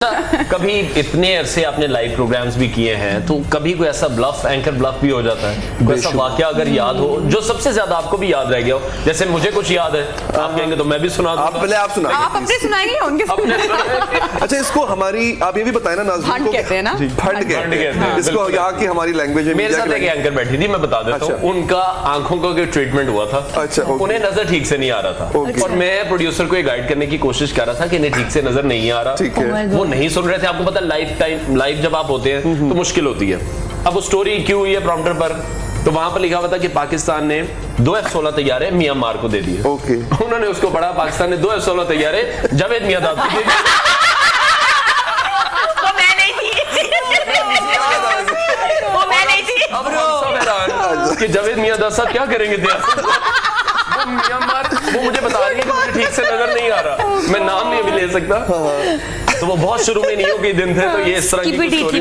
कभी इतने अरसे आपने लाइव प्रोग्राम्स भी किए हैं तो कभी कोई ऐसा ब्लफ एंकर ब्लफ भी हो जाता है, कोई ऐसा वाकया अगर याद हो जो सबसे ज्यादा आपको भी याद रह गया हो? जैसे मुझे कुछ याद है, आप कहेंगे तो मैं भी सुना दूंगा। आप पहले आप सुनाइए। आप अपने सुनाएंगे या उनके सुनाएंगे? अच्छा, इसको हमारी आप ये भी बताए ना नाज़रीन भंड को, कहते हैं ना? भंड कहते हैं इसको, यहाँ की हमारी लैंग्वेज में। मेरे साथ एक एंकर बैठी थी, मैं बता देता हूँ। उनका आंखों का कोई ट्रीटमेंट हुआ था। अच्छा, उन्हें नजर ठीक से नहीं आ रहा था और मैं प्रोड्यूसर को गाइड करने की कोशिश कर रहा था कि इन्हें ठीक से नजर नहीं आ रहा। ठीक है। वो नहीं सुन रहे थे। आपको पता लाइव जब आप होते हैं तो मुश्किल होती है। अब वो स्टोरी क्यों हुई है प्रॉम्प्टर पर, तो वहां पर लिखा हुआ था कि पाकिस्तान ने 2 F-16 तैयारे म्यांमार को दे दिए। ओके। उन्होंने उसको पढ़ा, पाकिस्तान ने 2 F-16 तैयारे जावेद मियांदाद को दे दिए। वो मैं नहीं थी। अब सब हैरान कि जावेद मियांदाद साहब क्या करेंगे वो म्यांमार, वो मुझे बता रही है कि मुझे ठीक से नजर नहीं आ रहा, मैं नाम नहीं अभी ले सकता। तो वो बहुत शुरू में नहीं हो के दिन थे, तो ये इस तरह की कुछ स्टोरी।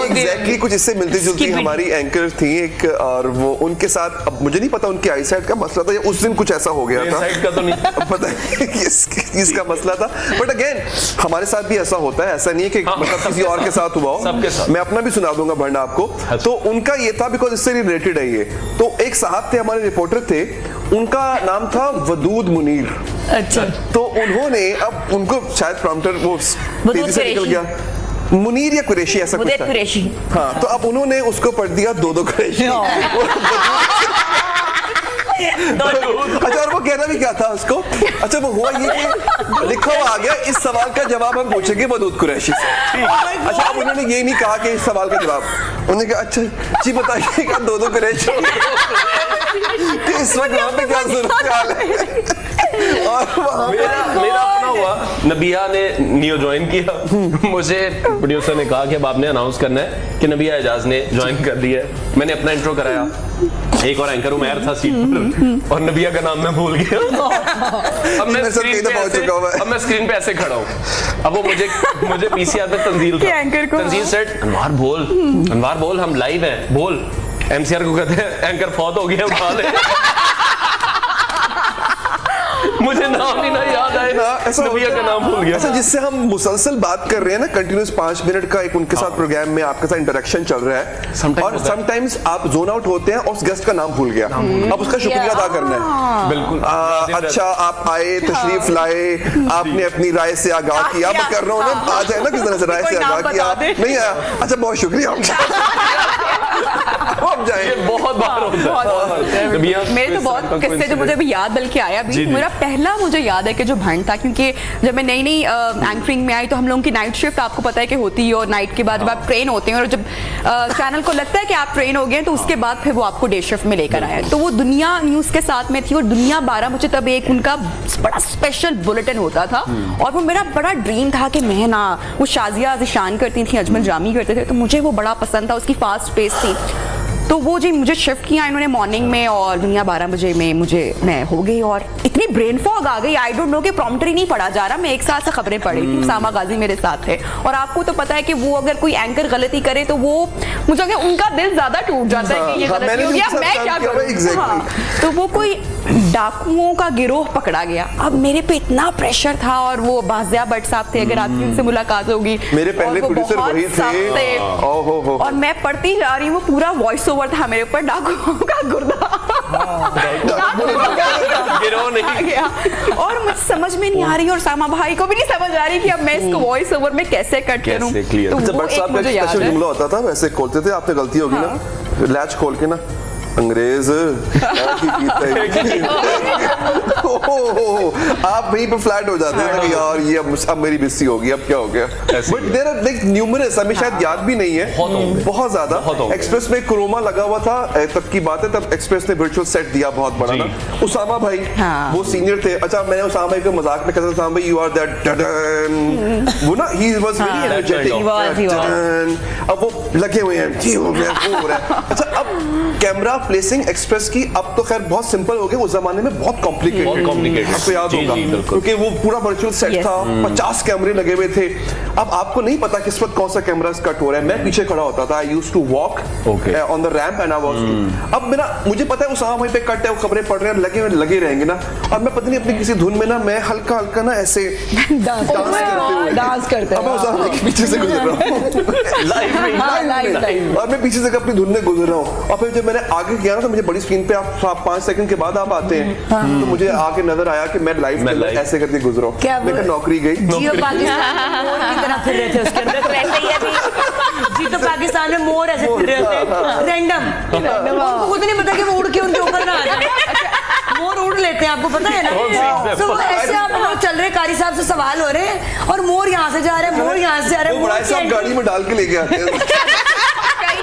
एग्जैक्टली कुछ इससे मिलती जुलती हमारी एंकर थी एक, और वो उनके साथ, अब मुझे नहीं पता उनकी आई साइट का मसला था या उस दिन कुछ ऐसा हो गया था, साइट का तो नहीं पता है किसका मसला था। बट अगेन हमारे साथ भी ऐसा होता है, ऐसा नहीं है कि मतलब किसी और के साथ हुआ हो। सबके साथ। मैं अपना भी सुना दूंगा भंड आपको। तो उनका ये था, बिकॉज इससे रिलेटेड है ये। तो एक साहब थे, हमारे रिपोर्टर थे, उनका नाम था वदूद मुनीर। अच्छा। तो उन्होंने, अब उनको शायद प्रॉम्प्टर वो तेजी से निकल गया, मुनीर या कुरैशी ऐसा कुछ था। कुरैशी। हाँ, तो अब उन्होंने उसको पढ़ दिया दो कुरैशी। अच्छा, और वो कहना भी क्या था उसको? अच्छा, वो हुआ ये कि लिखा हुआ आ गया, इस सवाल का जवाब हम पूछेंगे वदूद कुरैशी से। अच्छा, अब उन्होंने ये नहीं कहा कि इस सवाल का जवाब, उन्होंने कहा अच्छा जी बताइएगा दो कुरैशी इस वक्त वहां पे क्या सूरत है। और मेरा अपना हुआ, नबिया ने नियो ज्वाइन किया, मुझे प्रोड्यूसर ने कहा कि अब आपने अनाउंस करना है कि नबिया एजाज ने ज्वाइन कर दिया है। मैंने अपना इंट्रो कराया, एक और एंकर उमैर था सीट पर और नबिया का नाम मैं भूल गया। अब मैं स्क्रीन पे ऐसे खड़ा हूँ। अब वो मुझे पीसीआर पे तंजील था, तंजील सेट अनवार बोल हम लाइव हैं, बोल। एमसीआर को कहते हैं एंकर फौत हो गया, उठा ले। मुझे नाम नहीं ना याद आए ना, नबिया का नाम भूल गया। अच्छा, जिससे हम मुसलसल बात कर रहे हैं ना, कंटिन्यूस 5 मिनट का एक उनके साथ प्रोग्राम में आपके साथ इंटरेक्शन चल रहा है, और समटाइम्स आप जोन आउट होते हैं और उस गेस्ट का नाम भूल गया, अब उसका शुक्रिया अदा करना है। बिल्कुल। अच्छा, आप आए, तशरीफ लाए, आपने अपनी राय से आगाह किया। मैं कर रहा हूँ ना, आ जाए ना किस तरह से राय से आगाह किया, नहीं आया, अच्छा बहुत शुक्रिया, हम जाए। बहुत बार होता है। मेरे तो बहुत किस्से जो मुझे भी याद बल्कि आया भी। मेरा पहला मुझे याद है कि जो भंड था, क्योंकि जब मैं नई एंकरिंग में आई तो हम लोगों की नाइट शिफ्ट आपको पता है कि होती है, और नाइट के बाद जब आप ट्रेन होते हैं और जब चैनल को लगता है कि आप ट्रेन हो गए तो उसके बाद फिर वो आपको डे शिफ्ट में लेकर आया। तो वो दुनिया न्यूज़ के साथ में थी और दुनिया 12 मुझे तब एक उनका बड़ा स्पेशल बुलेटिन होता था, और वो मेरा बड़ा ड्रीम था कि मैं ना, वो शाजिया ज़िशान करती थी, अजमल जामी करते थे, तो मुझे वो बड़ा पसंद था, उसकी फास्ट पेस थी। तो वो जी मुझे शिफ्ट किया इन्होंने मॉर्निंग में, और दुनिया 12 बजे में मैं हो गई, और इतनी ब्रेन फॉग आ गई, आई डोंट नो कि प्रॉम्प्टर ही नहीं पढ़ा जा रहा। मैं एक साथ से खबरें पढ़ी थी, उसामा गाजी मेरे साथ थे, और आपको तो पता है कि वो अगर कोई एंकर गलती करे तो वो मुझे लगा उनका दिल ज्यादा टूट जाता है कि ये गलती हो गया, मैं क्या करूं। तो वो कोई डाकुओं का गिरोह पकड़ा गया। अब मेरे पे इतना प्रेशर था, और वो बाजिया भट्ट साहब थे, अगर आपकी उनसे मुलाकात होगी, मेरे पहले प्रोड्यूसर वही थे, और मैं पढ़ती जा रही हूँ, पूरा वॉइस ओवर था मेरे ऊपर, डाकुओं का गुर्दा गिरोह नहीं गया, और मुझे समझ में नहीं आ रही, और सामा भाई को भी नहीं समझ आ रही कि अब मैं इसको वॉइस ओवर में कैसे कट करूं। तो भट्ट साहब का स्पेशल जुमला होता था, वैसे खोलते थे, आपने गलती होगी ना, लैच खोल के ना, अंग्रेज आप वहीं पे फ्लैट हो जाते हैं कि यार ये अब मेरी मिस्सी होगी, अब क्या हो गया। But there are like numerous, हमें शायद याद भी नहीं है, बहुत ज्यादा। एक्सप्रेस में क्रोमा लगा हुआ था, तब की बात है, तब एक्सप्रेस ने वर्चुअल सेट दिया बहुत बड़ा ना। उसामा भाई वो सीनियर थे। अच्छा, मैंने उसामा भाई को मजाक में कहता था, उसामा भाई यू आर दैट, वो ना ही वाज वेरी एनर्जेटिक, अब वो लगे हुए हैं, ये हो गया, वो हो रहा है। अच्छा, अब कैमरा प्लेसिंग एक्सप्रेस की अब तो खैर बहुत सिंपल हो गई, उस जमाने में बहुत कॉम्प्लिकेटेड, आपको याद होगा, क्योंकि वो पूरा वर्चुअल सेट था, 50 कैमरे लगे हुए थे, अब आपको नहीं पता किस वक्त कौन सा कैमरा कट हो रहा है। मैं पीछे खड़ा होता था, I used to walk on the ramp and I was, अब मेरा मुझे पता है उस वहीं पे कट है, वो खबरें पढ़ रहे हैं, लगे रहेंगे ना, और मैं पता नहीं अपनी किसी धुन में ना मैं हल्का हल्का ना ऐसे डांस करते अब मैं उस पीछे से गुजर रहा हूँ लाइव और मैं पीछे से अपनी धुन में गुजर रहा हूँ, और फिर जब मैंने आगे किया ना तो मुझे बड़ी स्क्रीन पे आप 5 सेकंड के बाद आप आते हैं, तो मुझे आके नजर आया कि मैं लाइव ऐसे करके गुजरा हूँ। क्या मैं नौकरी गई, जियो पाकिस्तान में मोर की तरह फिर रहे थे उसके अंदर, तो ऐसे ही है जी, तो पाकिस्तान में मोर ऐसे फिर रहे थे रैंडम, उनको खुद नहीं पता कि वो उड़ के उनके ऊपर ना आ जाए। मोर उड़ लेते हैं, आपको पता है ना, तो ऐसे आप लोग चल रहे, कारी साहब से सवाल हो रहे हैं और मोर यहाँ से जा रहे हैं, मोर यहाँ से जा रहे हैं, बड़ा साहब गाड़ी में डाल के लेके आते हैं।